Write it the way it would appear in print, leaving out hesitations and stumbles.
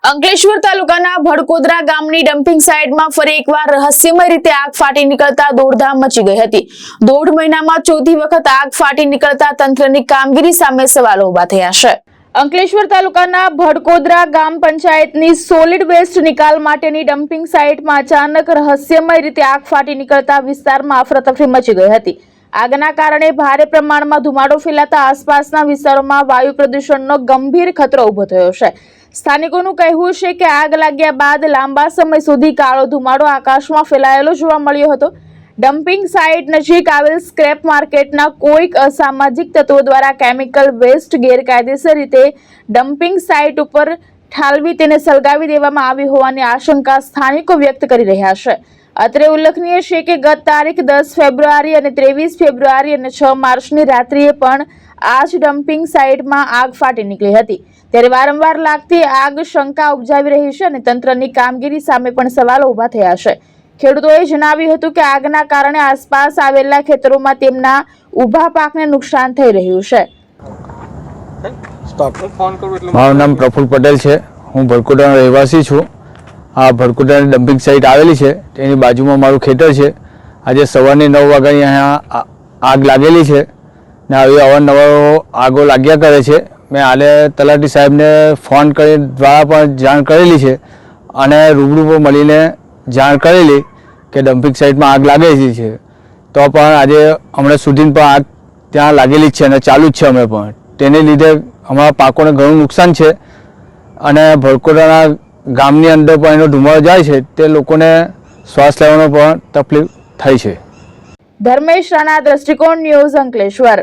અંકલેશ્વર તાલુકાના ભડકોદરા ગામની ડમ્પિંગ સાઇટમાં ફરી એકવાર રહસ્યમય રીતે આગ ફાટી નીકળતા દોડધામ મચી ગઈ હતી। 1.5 મહિનામાં ચોથી વખત આગ ફાટી નીકળતા તંત્રની કામગીરી સામે સવાલો ઉભા થયા છે। અંકલેશ્વર તાલુકાના ભડકોદરા ગામ પંચાયતની સોલિડ વેસ્ટ નિકાલ માટેની ડમ્પિંગ સાઇટમાં અચાનક રહસ્યમય રીતે આગ ફાટી નીકળતા વિસ્તારમાં અફરાતફરી મચી ગઈ હતી। આગના કારણે ભારે પ્રમાણમાં ધુમાડો ફેલાતા આસપાસના વિસ્તારોમાં વાયુ પ્રદૂષણનો ગંભીર ખતરો ઉભો થયો છે। સ્થાનિકોનું કહેવું છે કે આગ લાગ્યા બાદ લાંબા સમય સુધી કાળો ધુમાડો આકાશમાં ફેલાયેલો જોવા મળ્યો હતો। ડમ્પિંગ સાઇટ નજીક આવેલ સ્ક્રેપ માર્કેટના કોઈક અસામાજિક તત્વો દ્વારા કેમિકલ વેસ્ટ ગેરકાયદેસર રીતે ડમ્પિંગ સાઇટ ઉપર ઠાલવી તેને સળગાવી દેવામાં આવી હોવાની આશંકા સ્થાનિકો વ્યક્ત કરી રહ્યા છે। અત્રે ઉલ્લેખનીય છે કે ગત તારીખ 10 ફેબ્રુઆરી અને 23 ફેબ્રુઆરી અને 6 માર્ચની રાત્રિએ પણ આ જ ડમ્પિંગ સાઇટમાં આગ ફાટી નીકળી હતી। ત્યારે વારંવાર લાગતી આગ શંકા ઉપજાવી રહી છે અને તંત્રની કામગીરી સામે પણ સવાલો ઉભા થયા છે। ખેડૂતોએ જણાવ્યું હતું કે આગના કારણે આસપાસ આવેલા ખેતરોમાં તેમના ઊભા પાકને નુકસાન થઈ રહ્યું છે। મારું નામ પ્રફુલ પટેલ છે। હું ભડકોદરાનો રહેવાસી છું। આ ભડકોદરાની ડમ્પિંગ સાઇટ આવેલી છે તેની બાજુમાં મારું ખેતર છે। આજે સવારની 9 વાગ્યાની અહીંયા આગ લાગેલી છે ને આવી અવારનવાર આગો લાગ્યા કરે છે। મેં હાલે તલાટી સાહેબને ફોન કરી દ્વારા પણ જાણ કરેલી છે અને રૂબરૂ પર મળીને જાણ કરેલી કે ડમ્પિંગ સાઇટમાં આગ લાગેલી છે, તો પણ આજે હમણાં સુધી પણ આગ ત્યાં લાગેલી જ છે અને ચાલુ જ છે। અમે પણ તેને લીધે અમારા પાકોને ઘણું નુકસાન છે અને ભડકોદરાના ગામની અંદર પણ એનો ધુમાડો જાય છે તે લોકોને શ્વાસ લેવાનો પણ તકલીફ થાય છે। ધર્મેશ રાણા, દ્રષ્ટિકોણ ન્યૂઝ, અંકલેશ્વર।